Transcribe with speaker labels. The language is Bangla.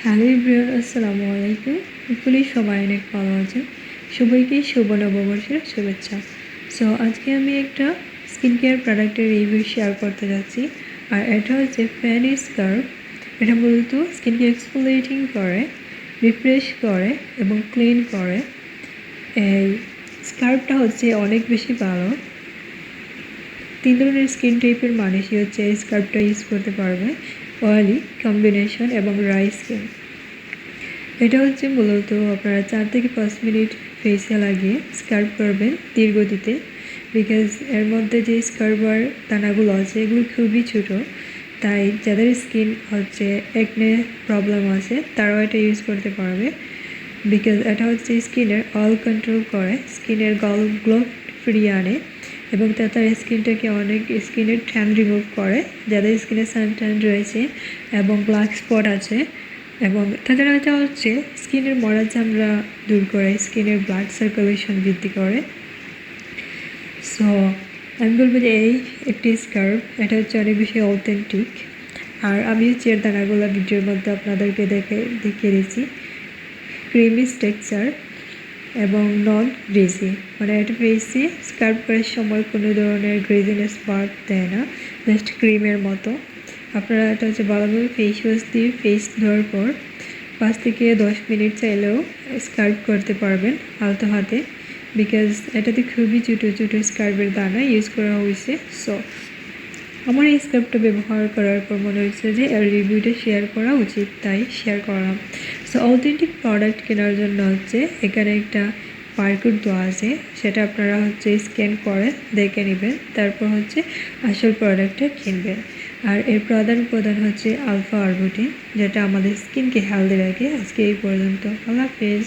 Speaker 1: হ্যালো এভরিওয়ান, আসসালামু আলাইকুম। হোপফুলি সবাই অনেক ভালো আছেন। সবাইকেই শুভ নববর্ষের শুভেচ্ছা। সো আজকে আমি একটা স্কিন কেয়ার প্রোডাক্টের রিভিউ শেয়ার করতে যাচ্ছি। আর এটা হচ্ছে ফ্যান স্কার্ফ। এটা মূলত স্কিনকে এক্সফোলিয়েটিং করে, রিফ্রেশ করে এবং ক্লিন করে। এই স্কার্ফটা হচ্ছে অনেক বেশি ভালো। 3 ধরনের স্কিন টাইপের মানুষই হচ্ছে এই স্কার্ফটা ইউজ করতে পারবে: অয়েলি, কম্বিনেশন এবং ড্রাই স্কিন। এটা হচ্ছে মূলত আপনারা 4 থেকে 5 মিনিট ফেসে লাগিয়ে স্কার্ব করবেন ধীর গতিতে, বিকজ এর মধ্যে যে স্কার্বার দানাগুলো আছে এগুলো খুবই ছোটো। তাই যাদের স্কিন হচ্ছে একনে প্রবলেম আছে তারাও এটা ইউজ করতে পারবে, বিকজ এটা হচ্ছে স্কিনের অয়েল কন্ট্রোল করে, স্কিনের গ্লো ফিরিয়ে আনে এবং তার স্কিনটাকে অনেক স্কিনের ট্যান রিমুভ করে যাদের স্কিনে সানট্যান রয়েছে এবং ব্ল্যাক স্পট আছে। এবং তাছাড়া এটা হচ্ছে স্কিনের মরা চামড়া দূর করে, স্কিনের ব্লাড সার্কুলেশন বৃদ্ধি করে। সো আমি বলবো যে এই একটি স্কার্ফ, এটা হচ্ছে অনেক বেশি অথেন্টিক। আর আমি হচ্ছে এর দানাগুলো ভিডিওর মধ্যে আপনাদেরকে দেখিয়ে দিচ্ছি। ক্রিমি টেক্সচার এবং নন গ্রেজি, মানে এটা ফেসে স্কার্ফ করার সময় কোনো ধরনের গ্রেজিনেস পার্ট দেয় না, জাস্ট ক্রিমের মতো। আপনারা এটা হচ্ছে ভালোভাবে ফেস ওয়াশ দিয়ে ফেস ধোয়ার পর 5 থেকে 10 মিনিট চাইলেও স্কার্ফ করতে পারবেন আলতো হাতে, বিকজ এটাতে খুবই ছোটো ছোটো স্কার্ফের দানা ইউজ করা হয়েছে। সো আমার এই স্কার্ফটা ব্যবহার করার পর মনে হয়েছে যে এর রিভিউটা শেয়ার করা উচিত, তাই শেয়ার করলাম। সো অথেন্টিক প্রোডাক্ট কেনার জন্য হচ্ছে এখানে একটা বারকোড দেওয়া আছে, সেটা আপনারা হচ্ছে স্ক্যান করে দেখে নেবেন, তারপর হচ্ছে আসল প্রোডাক্টটা কিনবেন। আর এর প্রধান উপাদান হচ্ছে আলফা আরবুটিন, যেটা আমাদের স্কিনকে হেলদি রাখে। আজকে এই পর্যন্ত, আল্লাহ হাফেজ।